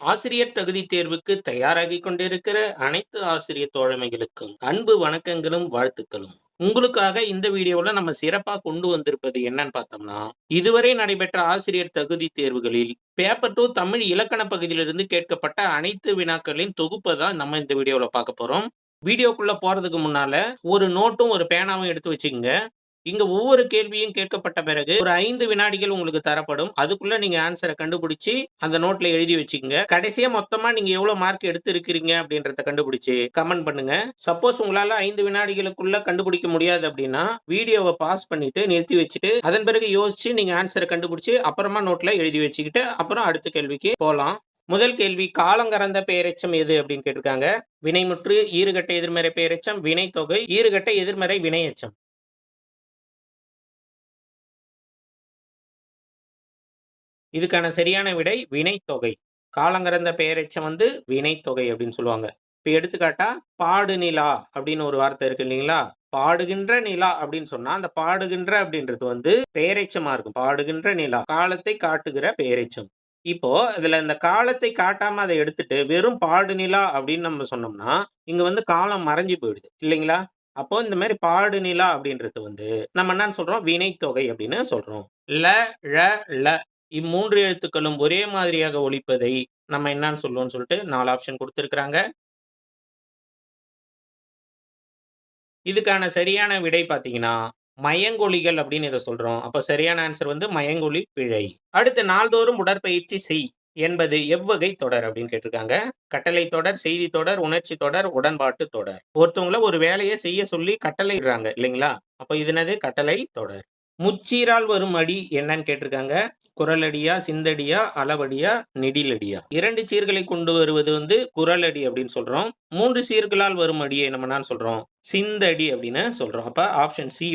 ஆசிரியர் தகுதி தேர்வுக்கு தயாராகிக் கொண்டிருக்கிற அனைத்து ஆசிரியர் தோழமைகளுக்கும் அன்பு வணக்கங்களும் வாழ்த்துக்களும். உங்களுக்காக இந்த வீடியோல நம்ம சிறப்பா கொண்டு வந்திருப்பது என்னன்னு பார்த்தோம்னா, இதுவரை நடைபெற்ற ஆசிரியர் தகுதி தேர்வுகளில் பேப்பர் 2 தமிழ் இலக்கண பகுதியிலிருந்து கேட்கப்பட்ட அனைத்து வினாக்களின் தொகுப்பை தான் நம்ம இந்த வீடியோல பார்க்க போறோம். வீடியோக்குள்ள போறதுக்கு முன்னால ஒரு நோட்டும் ஒரு பேனாவும் எடுத்து வச்சுக்கங்க. இங்க ஒவ்வொரு கேள்வியும் கேட்கப்பட்ட பிறகு ஒரு 5 வினாடிகள் உங்களுக்கு தரப்படும். அதுக்குள்ள நீங்க ஆன்ஸர கண்டுபிடிச்சு அந்த நோட்ல எழுதி வச்சுக்கங்க. கடைசியா மொத்தமா நீங்க எவ்வளவு மார்க் எடுத்திருக்கிறீங்க அப்படின்றத கண்டுபிடிச்சு கமெண்ட் பண்ணுங்க. சப்போஸ் உங்களால 5 வினாடிகளுக்குள்ள கண்டுபிடிக்க முடியாது அப்படின்னா, வீடியோவ பாஸ் பண்ணிட்டு நிறுத்தி வச்சுட்டு, அதன் பிறகு யோசிச்சு நீங்க ஆன்ஸர கண்டுபிடிச்சு அப்புறமா நோட்ல எழுதி வச்சுக்கிட்டு, அப்புறம் அடுத்த கேள்விக்கு போலாம். முதல் கேள்வி காலங்கறந்த பெயரெச்சம் எது அப்படின்னு கேட்டிருக்காங்க. வினைமுற்று, ஈறுகெட்ட எதிர்மறை பெயரெச்சம், வினைத்தொகை, ஈறுகெட்ட எதிர்மறை வினையெச்சம். இதுக்கான சரியான விடை வினைத்தொகை. காலங்கறந்த பெயரெச்சம் வினைத்தொகை அப்படின்னு சொல்லுவாங்க. இப்ப எடுத்துக்காட்டா பாடு நிலா அப்படின்னு ஒரு வார்த்தை இருக்கு இல்லைங்களா? பாடுகின்ற நிலா அப்படின்னு சொன்னா அந்த பாடுகின்ற அப்படின்றது பெயரெச்சமா இருக்கும். பாடுகின்ற நிலா காலத்தை காட்டுகிற பெயரெச்சம். இப்போ இதுல இந்த காலத்தை காட்டாம அதை எடுத்துட்டு வெறும் பாடு நிலா அப்படின்னு நம்ம சொன்னோம்னா இங்க காலம் மறைஞ்சு போயிடுது இல்லைங்களா? அப்போ இந்த மாதிரி பாடு நிலா அப்படின்றது நம்ம என்ன சொல்றோம் வினைத்தொகை அப்படின்னு சொல்றோம். ல ழ ல இம்மூன்று எழுத்துக்களும் ஒரே மாதிரியாக ஒலிப்பதை நம்ம என்னன்னு சொல்லுவோம்னு சொல்லிட்டு 4 ஆப்ஷன் குடுத்திருக்கிறாங்க. இதுக்கான சரியான விடை பார்த்தீங்கன்னா, மயங்கொலிகள் அப்படின்னு இத சொல்றோம். அப்ப சரியான ஆன்சர் மயங்கொலி பிழை. அடுத்து நாள்தோறும் உடற்பயிற்சி செய் என்பது எவ்வகை தொடர் அப்படின்னு கேட்டிருக்காங்க. கட்டளை தொடர், செய்தி தொடர், உணர்ச்சி தொடர், உடன்பாட்டு தொடர். ஒருத்தவங்கள ஒரு வேலைய செய்ய சொல்லி கட்டளையிடுறாங்க இல்லைங்களா? அப்ப இது என்னது? கட்டளை தொடர். முச்சீரால் வரும் அடி என்னன்னு கேட்டிருக்காங்க. குறளடியா, சிந்தடியா, அளவடியா, நெடிலடியா? 2 சீர்களை கொண்டு வருவது குறளடி அப்படின்னு சொல்றோம். 3 சீர்களால் வரும் அடியை நம்ம என்ன சொல்றோம்? சிந்தடி அப்படின்னு சொல்றோம். அப்ப ஆப்ஷன் சி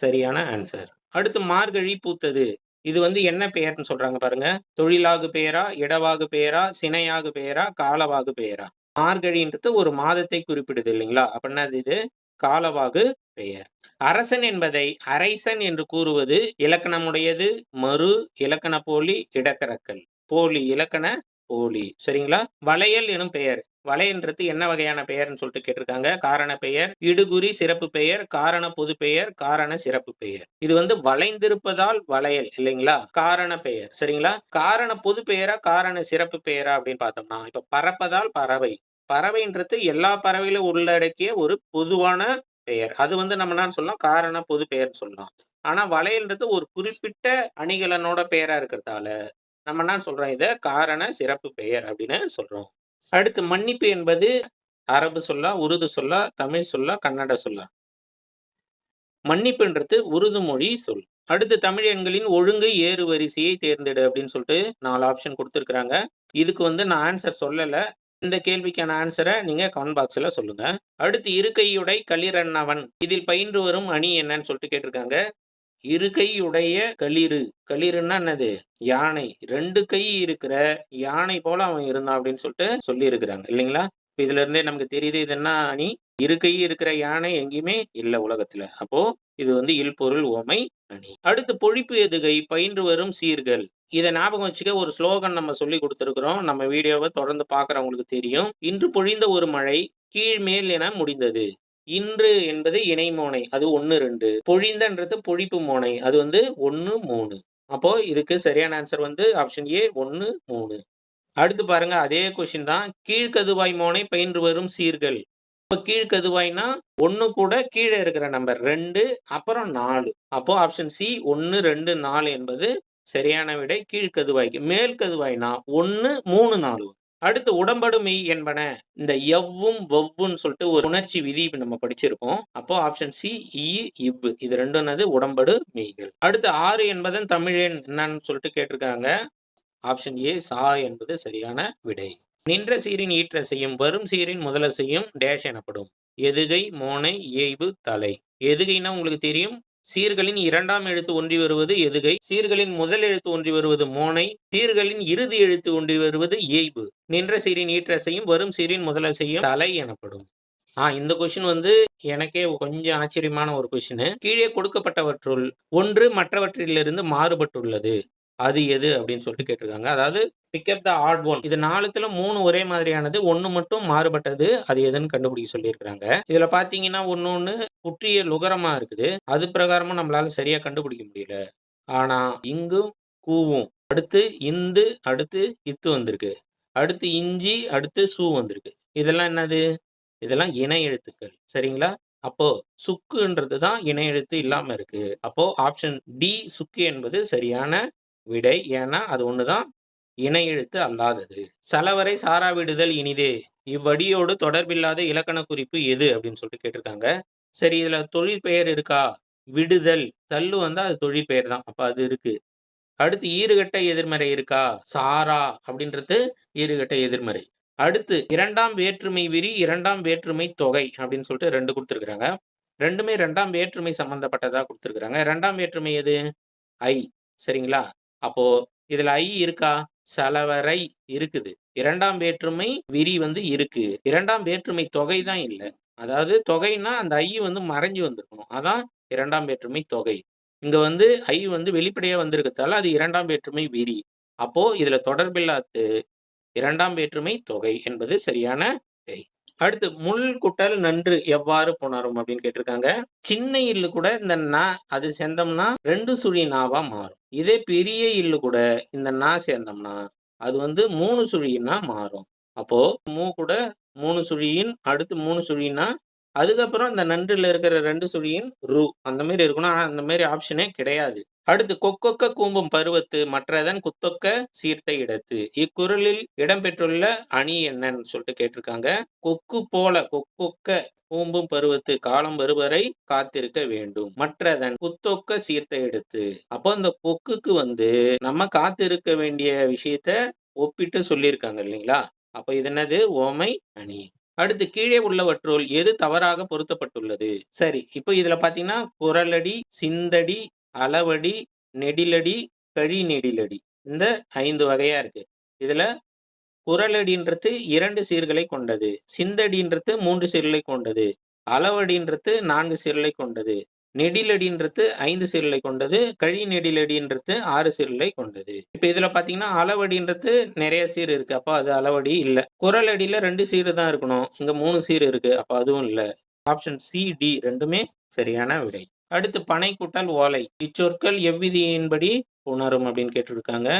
சரியான ஆன்சர். அடுத்து மார்கழி பூத்தது. இது என்ன பெயர்ன்னு சொல்றாங்க பாருங்க. தொழிலாகு பெயரா, இடவாகு பெயரா, சினையாகு பெயரா, காலவாகு பெயரா? மார்கழின்றது ஒரு மாதத்தை குறிப்பிடுது இல்லைங்களா? அப்ப என்னது இது? காலவாகு பெயர். அரசன் என்பதை அரைசன் என்று கூறுவது இலக்கணமுடையது, மறு, இலக்கண போலி, இடக்கரக்கல். போலி, இலக்கண போலி. சரிங்களா? வளையல் எனும் பெயர். வளையன்றது என்ன வகையான பெயர்ன்னு சொல்லிட்டு கேட்டிருக்காங்க. காரண பெயர், இடுகுறி சிறப்பு பெயர், காரண பொது பெயர், காரண சிறப்பு பெயர். இது வளைந்திருப்பதால் வளையல் இல்லைங்களா? காரண பெயர். சரிங்களா? காரண பொது பெயரா, காரண சிறப்பு பெயரா அப்படின்னு பார்த்தோம்னா, இப்ப பறப்பதால் பறவை. பறவைன்றது எல்லா பறவைகளும் உள்ளடக்கிய ஒரு பொதுவான பெயர். அது நம்ம என்ன சொல்லலாம்? காரண பொது பெயர்ன்னு சொல்லலாம். ஆனா வளையல்ன்றது ஒரு குறிப்பிட்ட அணிகலனோட பெயரா இருக்கிறதால நம்ம என்ன சொல்றோம்? இத காரண சிறப்பு பெயர் அப்படின்னு சொல்றோம். அடுத்து மன்னிப்பு என்பது அரபு சொல்லா, உருது சொல்லா, தமிழ் சொல்லா, கன்னட சொல்லா? மன்னிப்புன்றது உருது மொழி சொல். அடுத்து தமிழ் எண்களின் ஒழுங்கு ஏறு வரிசையை தேர்ந்தெடு அப்படின்னு சொல்லிட்டு 4 ஆப்ஷன் குடுத்திருக்கிறாங்க. இதுக்கு நான் ஆன்சர் சொல்லல. இந்த கேள்விக்கான ஆன்சர நீங்க கமெண்ட் பாக்ஸ்ல சொல்லுங்க. அடுத்து இருக்கையுடை களிறன்னவன். இதில் பயின்று வரும் அணி என்னன்னு சொல்லிட்டு கேட்டிருக்காங்க. இருகையுடைய களிறு. களிறுன்னா என்னது? யானை. 2 கை இருக்கிற யானை போல அவன் இருந்தான் அப்படின்னு சொல்லிட்டு சொல்லியிருக்கிறாங்க இல்லைங்களா? இதுல இருந்தே நமக்கு தெரியுது இது என்ன அணி? இரு கை இருக்கிற யானை எங்கேயுமே இல்ல உலகத்துல. அப்போ இது இல்பொருள் உவமை அணி. அடுத்து பொழிப்பு எதுகை பயின்று வரும் சீர்கள். இத ஞாபகம் வச்சுக்க ஒரு ஸ்லோகன் நம்ம சொல்லி குடுத்திருக்கிறோம். நம்ம வீடியோவ தொடர்ந்து பார்க்கிறவங்களுக்கு தெரியும். இன்று பொழிந்த ஒரு மழை கீழ் மேல் என முடிந்தது. இன்று என்பது இணைமோனை. அது 1, 2. பொழிந்தன்றது பொழிப்பு மோனை. அது 1, 3. அப்போ இதுக்கு சரியான ஆன்சர் ஆப்ஷன் ஏ 1, 3. அடுத்து பாருங்க அதே கொஸ்டின் தான். கீழ்கதுவாய் மோனை பயின்று வரும் சீர்கள். இப்ப கீழ்கதுவாய்னா 1 கூட கீழ இருக்கிற நம்பர் 2 அப்புறம் 4. அப்போ ஆப்ஷன் சி 1, 2, 4 என்பது சரியான விடை கீழ்கதுவாய்க்கு. மேல் கதுவாய்னா 1, 3, 4. அடுத்து உடம்படு மெய் என்பன. இந்த எவ்வும் வவ்வுன்னு சொல்லிட்டு ஒரு உணர்ச்சி விதி நம்ம படிச்சிருக்கோம். அப்போ ஆப்ஷன் சி இ இவ். இது ரெண்டும் என்னது? உடம்படு மெய்கள். அடுத்து 6 என்பதன் தமிழ் எண் என்னன்னு சொல்லிட்டு கேட்டிருக்காங்க. ஆப்ஷன் ஏ சா என்பது சரியான விடை. நின்ற சீரின் ஈற்றசையும் வரும் சீரின் முதலசையும் டேஷ் எனப்படும். எதுகை, மோனை, இயைபு, தலை. எதுகைன்னா உங்களுக்கு தெரியும். சீர்களின் 2ஆம் எழுத்து ஒன்றி வருவது எதுகை. சீர்களின் முதல் எழுத்து ஒன்றி வருவது மோனை. சீர்களின் இறுதி எழுத்து ஒன்றி வருவது இயைபு. நின்ற சீரின் ஈற்றசையும் வரும் சீரின் முதலசையும் தலை எனப்படும். இந்த கொஸ்டின் எனக்கே கொஞ்சம் ஆச்சரியமான ஒரு கொஸ்டின். கீழே கொடுக்கப்பட்டவற்றுள் ஒன்று மற்றவற்றிலிருந்து மாறுபட்டுள்ளது. அது எது அப்படின்னு சொல்லிட்டு கேட்டிருக்காங்க. அதாவது pick up the odd one. இது 4த்துல 3 ஒரே மாதிரியானது. 1 மட்டும் மாறுபட்டது. அது எதுன்னு கண்டுபிடிக்க சொல்லியிருக்கிறாங்க. இதுல பார்த்தீங்கன்னா, ஒண்ணு குற்றிய லுகரமா இருக்குது. அது பிரகாரமா நம்மளால சரியா கண்டுபிடிக்க முடியல. ஆனா, இங்கும், கூவும். அடுத்து இந்து, அடுத்து இத்து வந்திருக்கு. அடுத்து இஞ்சி, அடுத்து சு வந்திருக்கு. இதெல்லாம் என்னது? இதெல்லாம் இணை எழுத்துக்கள். சரிங்களா? அப்போ சுக்குன்றது தான் இணை எழுத்து இல்லாம இருக்கு. அப்போ ஆப்ஷன் டி சுக்கு என்பது சரியான விடை. ஏன்னா, அது ஒண்ணு தான் இணை எழுத்து அல்லாதது. "சலவரை சாரா விடுதல் இனிதே. இவ்வடியோடு தொடர்பில்லாத இலக்கண குறிப்பு எது?" அப்படின்னு சொல்லிட்டு கேட்டிருக்காங்க. சரி, இதுல தொழிற்பெயர் இருக்கா? விடுதல். தள்ளு வந்தா அது தொழிற்பெயர் தான். அப்ப அது இருக்கு. அடுத்து ஈறுகெட்ட எதிர்மறை இருக்கா? சாரா அப்படின்றது ஈறுகெட்ட எதிர்மறை. அடுத்து 2ஆம் வேற்றுமை விரி, 2ஆம் வேற்றுமை தொகை அப்படின்னு சொல்லிட்டு 2 குடுத்திருக்காங்க. 2மே 2ஆம் வேற்றுமை சம்பந்தப்பட்டதா குடுத்திருக்காங்க. 2ஆம் வேற்றுமை எது? ஐ. சரிங்களா? அப்போ இதுல ஐ இருக்கா? சலவரை இருக்குது. 2ஆம் வேற்றுமை விரி வந்து இருக்கு. 2ஆம் வேற்றுமை தொகை தான் இல்ல. அதாவது தொகைன்னா அந்த ஐ வந்து மறைஞ்சு வந்திருக்கணும். அதான் 2ஆம் வேற்றுமை தொகை. இங்க வந்து ஐ வந்து வெளிப்படையா வந்திருக்கத்தால அது 2ஆம் வேற்றுமை விரி. அப்போ இதுல தொடர்பில்லாத்து 2ஆம் வேற்றுமை தொகை என்பது சரியான விடை. அடுத்து முள் குட்டல் நன்று எவ்வாறு புணரும் அப்படின்னு கேட்டிருக்காங்க. சின்ன இல்லு கூட இந்த ந அது சேர்ந்தோம்னா 2 சுழி நாவா மாறும். இதே பெரிய இல்லு கூட இந்த ந சேர்ந்தோம்னா அது வந்து 3 சுழின்னா மாறும். அப்போ மூ கூட 3 சுழியின் அடுத்து 3 சுழின்னா அதுக்கப்புறம் இந்த நன்றுல இருக்கிற 2 சுழியின் ரு அந்த மாதிரி இருக்கணும். ஆனா அந்த மாதிரி ஆப்ஷனே கிடையாது. அடுத்து கொக்கொக்க கூம்பும் பருவத்து மற்றதன் குத்தொக்க சீர்த்த இடத்து. இக்குறளில் இடம்பெற்றுள்ள அணி என்னன்னு சொல்லிட்டு கேட்டிருக்காங்க. கொக்கு போல கொக்கொக்க கூம்பும் பருவத்து காலம் வருவரை காத்திருக்க வேண்டும். மற்றதன் குத்தொக்க சீர்த்த எடுத்து. அப்போ இந்த கொக்குக்கு வந்து நம்ம காத்திருக்க வேண்டிய விஷயத்த ஒப்பிட்டு சொல்லியிருக்காங்க இல்லைங்களா? அப்ப இது என்னது? ஓமை அணி. அடுத்து கீழே உள்ளவற்றுள் எது தவறாக பொருத்தப்பட்டுள்ளது? சரி, இப்போ இதுல பாத்தீங்கன்னா குறளடி, சிந்தடி, அளவடி, நெடிலடி, கழி நெடிலடி. இந்த 5 வகையா இருக்கு. இதுல குறளடின்றது 2 சீர்களை கொண்டது. சிந்தடின்றது 3 சீர்களை கொண்டது. அளவடின்றது 4 சீர்களை கொண்டது. நெடிலடின்றது 5 சீர்களை கொண்டது. கழி நெடிலடின்றது 6 சீர்களை கொண்டது. இப்ப இதுல பாத்தீங்கன்னா அளவடின்றது நிறைய சீர் இருக்கு. அப்ப அது அளவடி இல்ல. குறளடியில 2 சீரு தான் இருக்கணும். இங்க 3 சீர் இருக்கு. அப்ப அதுவும் இல்ல. ஆப்ஷன் சி, டி 2மே சரியான விடை. அடுத்து பனை கூட்டல் ஓலை. இச்சொற்கள் எவ்விதியின்படி புணரும் அப்படின்னு கேட்டிருக்காங்க.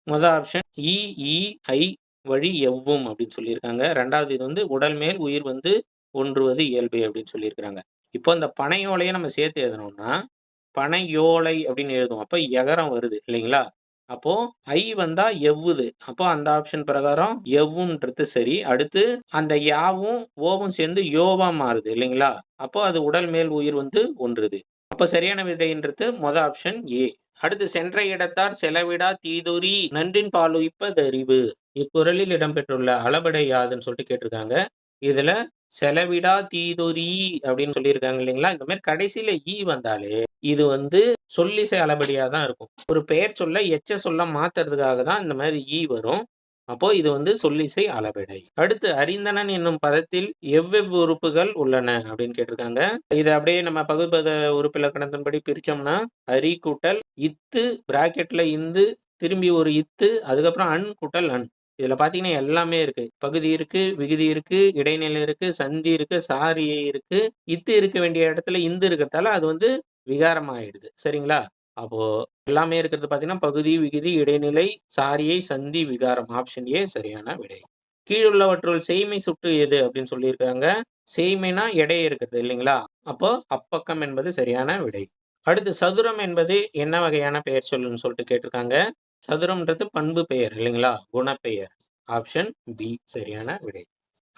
முதல் ஆப்ஷன் இ, ஈ, ஐ வழி எவ்வும் அப்படின்னு சொல்லியிருக்காங்க. 2வது இது வந்து உடல் மேல் உயிர் வந்து ஒன்றுவது இயல்பே அப்படின்னு சொல்லியிருக்கிறாங்க. இப்போ இந்த பனையோலையை நம்ம சேர்த்து எழுதணும்னா பனையோலை அப்படின்னு எழுதுவோம். அப்போ எகரம் வருது இல்லைங்களா? அப்போ ஐ வந்தா எவ்வுது. அப்போ அந்த ஆப்ஷன் பிரகாரம் எவ்வுன்றது சரி. அடுத்து அந்த யாவும் ஓவும் சேர்ந்து யோவா மாறுது இல்லைங்களா? அப்போ அது உடல் மேல் உயிர் வந்து ஒன்றுது. அப்ப சரியான விடைன்றது மொத ஆப்ஷன் ஏ. அடுத்து சென்ற இடத்தார் செலவிடா தீதுரி நன்றின் பாலுய்ப்பதறிவு. இக்குறளில் இடம்பெற்றுள்ள அளபடை யாதுன்னு சொல்லிட்டு கேட்டிருக்காங்க. இதுல செலவிடா தீதொரி அப்படின்னு சொல்லியிருக்காங்க இல்லைங்களா? இந்த மாதிரி கடைசியில ஈ வந்தாலே இது வந்து சொல்லிசை அளபடியா தான் இருக்கும். ஒரு பெயர் சொல்ல எச்ச சொல்ல மாத்துறதுக்காக தான் இந்த மாதிரி ஈ வரும். அப்போ இது வந்து சொல்லிசை அளபெடை. அடுத்து அறிந்தனன் என்னும் பதத்தில் எவ்வெவ் உறுப்புகள் உள்ளன அப்படின்னு கேட்டிருக்காங்க. இதை அப்படியே நம்ம பகுபத உறுப்பிலக்கணத்தின்படி பிரிச்சோம்னா அரி கூட்டல் இத்து பிராக்கெட்ல இந்து திரும்பி ஒரு இத்து அதுக்கப்புறம் அன் கூட்டல் அன். இதுல பாத்தீங்கன்னா எல்லாமே இருக்கு. பகுதி இருக்கு, விகுதி இருக்கு, இடைநிலை இருக்கு, சந்தி இருக்கு, சாரியை இருக்கு. இத்து இருக்க வேண்டிய இடத்துல இந்து இருக்கிறதால அது வந்து விகாரம் ஆயிடுது. சரிங்களா? அப்போ எல்லாமே இருக்கிறது பாத்தீங்கன்னா பகுதி, விகுதி, இடைநிலை, சாரியை, சந்தி, விகாரம். ஆப்ஷன் ஏ சரியான விடை. கீழுள்ளவற்றுள் செய்மை சுட்டு எது அப்படின்னு சொல்லியிருக்காங்க. செய்மைனா எடை இருக்கிறது இல்லைங்களா? அப்போ அப்பக்கம் என்பது சரியான விடை. அடுத்து சதுரம் என்பது என்ன வகையான பெயர் சொல்லுன்னு சொல்லிட்டு கேட்டிருக்காங்க. சதுரம்ன்றது பண்பு பெயர் இல்லைங்களா? குணப்பெயர். ஆப்ஷன் பி சரியான விடை.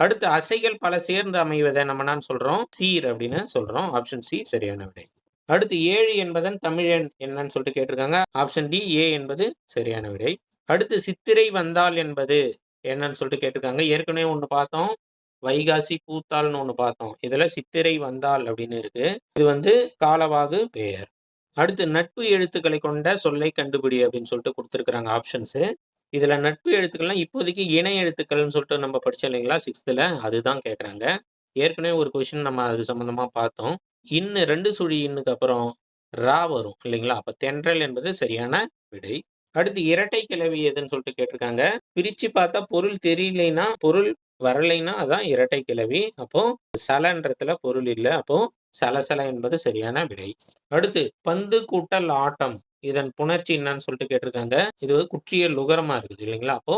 அடுத்து அசைகள் பல சேர்ந்து அமைவதை நம்ம என்ன சொல்றோம்? சீர் அப்படின்னு சொல்றோம். ஆப்ஷன் சி சரியான விடை. அடுத்து 7 என்பதன் தமிழெண் என்னன்னு சொல்லிட்டு கேட்டிருக்காங்க. ஆப்ஷன் டி ஏ என்பது சரியான விடை. அடுத்து சித்திரை வந்தால் என்பது என்னன்னு சொல்லிட்டு கேட்டிருக்காங்க. ஏற்கனவே ஒண்ணு பார்த்தோம். வைகாசி பூத்தால்னு ஒண்ணு பார்த்தோம். இதுல சித்திரை வந்தால் அப்படின்னு இருக்கு. இது வந்து காலவாகு பெயர். அடுத்து நட்பு எழுத்துக்களை கொண்ட சொல்லை கண்டுபிடி அப்படின்னு சொல்லிட்டு கொடுத்திருக்கிறாங்க ஆப்ஷன்ஸ். இதுல நட்பு எழுத்துக்கள்லாம் இப்போதைக்கு இணை எழுத்துக்கள்னு சொல்லிட்டு நம்ம படிச்சோம் இல்லைங்களா 6th அதுதான் கேட்கறாங்க. ஏற்கனவே ஒரு கொஸ்டின் நம்ம அது சம்பந்தமா பார்த்தோம். 2 சுழி இன்னுக்கு அப்புறம் ரா வரும் இல்லைங்களா? அப்ப தென்றல் என்பது சரியான விடை. அடுத்து இரட்டை கிளவி எதுன்னு சொல்லிட்டு கேட்டிருக்காங்க. பிரிச்சு பார்த்தா பொருள் தெரியலைன்னா, பொருள் வரலைன்னா அதான் இரட்டை கிளவி. அப்போ சலன்றதுல பொருள் இல்ல. அப்போ சலசல என்பது சரியான விடை. அடுத்து பந்து கூட்டல் ஆட்டம். இதன் புணர்ச்சி என்னன்னு சொல்லிட்டு கேட்டிருக்காங்க. இது குற்றிய லுகரமா இருக்குது இல்லைங்களா? அப்போ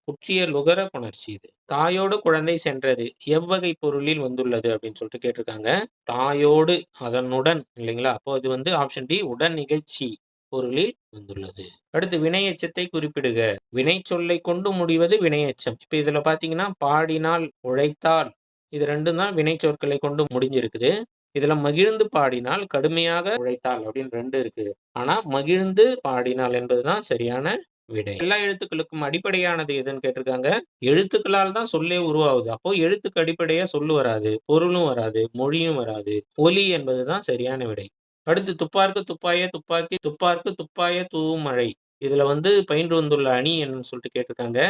குற்றிய லுகர புணர்ச்சி இது. தாயோடு குழந்தை சென்றது எவ்வகை பொருளில் வந்துள்ளது அப்படின்னு சொல்லிட்டு கேட்டிருக்காங்க. தாயோடு அதனுடன் இல்லைங்களா? அப்போ இது வந்து ஆப்ஷன் டி உடன் நிகழ்ச்சி பொருளில் வந்துள்ளது. அடுத்து வினையெச்சத்தை குறிப்பிடுக. வினை சொல்லை கொண்டு முடிவது வினையெச்சம். இப்ப இதுல பாத்தீங்கன்னா பாடினால், உழைத்தால் இது ரெண்டும் தான் வினை சொற்களை கொண்டு முடிஞ்சிருக்குது. இதுல மகிழ்ந்து பாடினால், கடுமையாக உழைத்தால் அப்படின்னு 2 இருக்கு. ஆனா மகிழ்ந்து பாடினால் என்பதுதான் சரியான விடை. எல்லா எழுத்துக்களுக்கும் அடிப்படையானது எதுன்னு கேட்டிருக்காங்க. எழுத்துக்களால் தான் சொல்லே உருவாகுது. அப்போ எழுத்துக்கு அடிப்படையா சொல்லு வராது, பொருளும் வராது, மொழியும் வராது. ஒலி என்பதுதான் சரியான விடை. அடுத்து துப்பார்க்கு துப்பாய துப்பாக்கி துப்பார்க்கு துப்பாய தூவும் மழை. இதுல வந்து பயின்று வந்துள்ள அணி என்னன்னு சொல்லிட்டு கேட்டிருக்காங்க.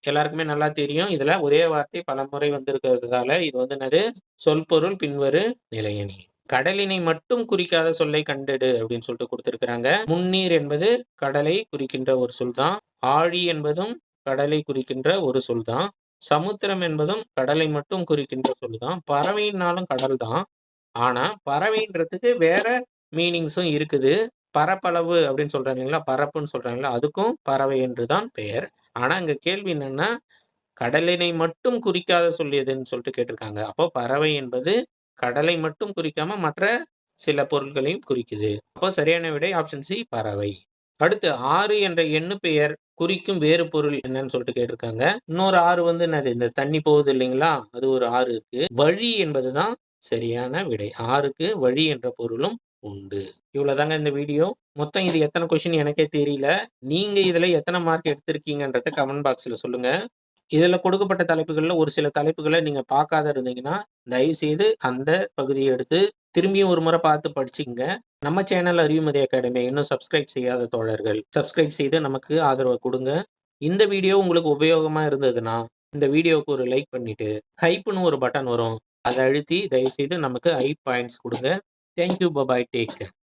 எல்லாருக்குமே நல்லா தெரியும். இதுல ஒரே வார்த்தை பலமுறை வந்திருக்கிறதால இது வந்து என்னது? சொல்பொருள் பின்வரு நிலையணி. கடலினை மட்டும் குறிக்காத சொல்லை கண்டெடு அப்படின்னு சொல்லிட்டு கொடுத்திருக்கிறாங்க. முன்னீர் என்பது கடலை குறிக்கின்ற ஒரு சொல் தான். ஆழி என்பதும் கடலை குறிக்கின்ற ஒரு சொல் தான். சமுத்திரம் என்பதும் கடலை மட்டும் குறிக்கின்ற சொல் தான். பறவைனாலும் கடல் தான். ஆனா பறவைன்றதுக்கு வேற மீனிங்ஸும் இருக்குது. பரப்பளவு அப்படின்னு சொல்றாங்க இல்லைங்களா? பரப்புன்னு சொல்றாங்கல்ல, அதுக்கும் பறவை என்றுதான் பெயர். ஆனா இங்க கேள்வி என்னன்னா, கடலினை மட்டும் குறிக்காத சொல் எதுன்னு சொல்லிட்டு கேட்டிருக்காங்க. அப்போ பறவை என்பது கடலை மட்டும் குறிக்காம மற்ற சில பொருட்களையும் குறிக்குது. அப்போ சரியான விடை ஆப்ஷன் சி பறவை. அடுத்து ஆறு என்ற எண்ணு பெயர் குறிக்கும் வேறு பொருள் என்னன்னு சொல்லிட்டு கேட்டிருக்காங்க. இன்னொரு ஆறு வந்து என்னது? இந்த தண்ணி போகுது இல்லைங்களா? அது ஒரு ஆறு இருக்கு. வழி என்பதுதான் சரியான விடை. ஆறுக்கு வழி என்ற பொருளும் உண்டு. இவ்வளவுதாங்க இந்த வீடியோ. மொத்தம் இது எத்தனை கொஸ்டின் எனக்கே தெரியல. நீங்க இதுல எத்தனை மார்க் எடுத்திருக்கீங்கன்றத கமெண்ட் பாக்ஸ்ல சொல்லுங்க. இதுல கொடுக்கப்பட்ட தலைப்புகள்ல ஒரு சில தலைப்புகள நீங்க பார்க்காத இருந்தீங்கன்னா, தயவு செய்து அந்த பகுதிய எடுத்து திரும்பியும் ஒரு முறை பார்த்து படிச்சுக்கங்க. நம்ம சேனல் அறிவுமதி அகாடமி இன்னும் சப்ஸ்கிரைப் செய்யாத தோழர்கள், சப்ஸ்கிரைப் செய்து நமக்கு ஆதரவு குடுங்க. இந்த வீடியோ உங்களுக்கு உபயோகமா இருந்ததுன்னா, இந்த வீடியோவுக்கு ஒரு லைக் பண்ணிட்டு, ஹைப்ன்னு ஒரு பட்டன் வரும். அத அழுத்தி தயவு செய்து நமக்கு ஹைப் பாயிண்ட்ஸ் குடுங்க. Thank you. Bye bye. Take care.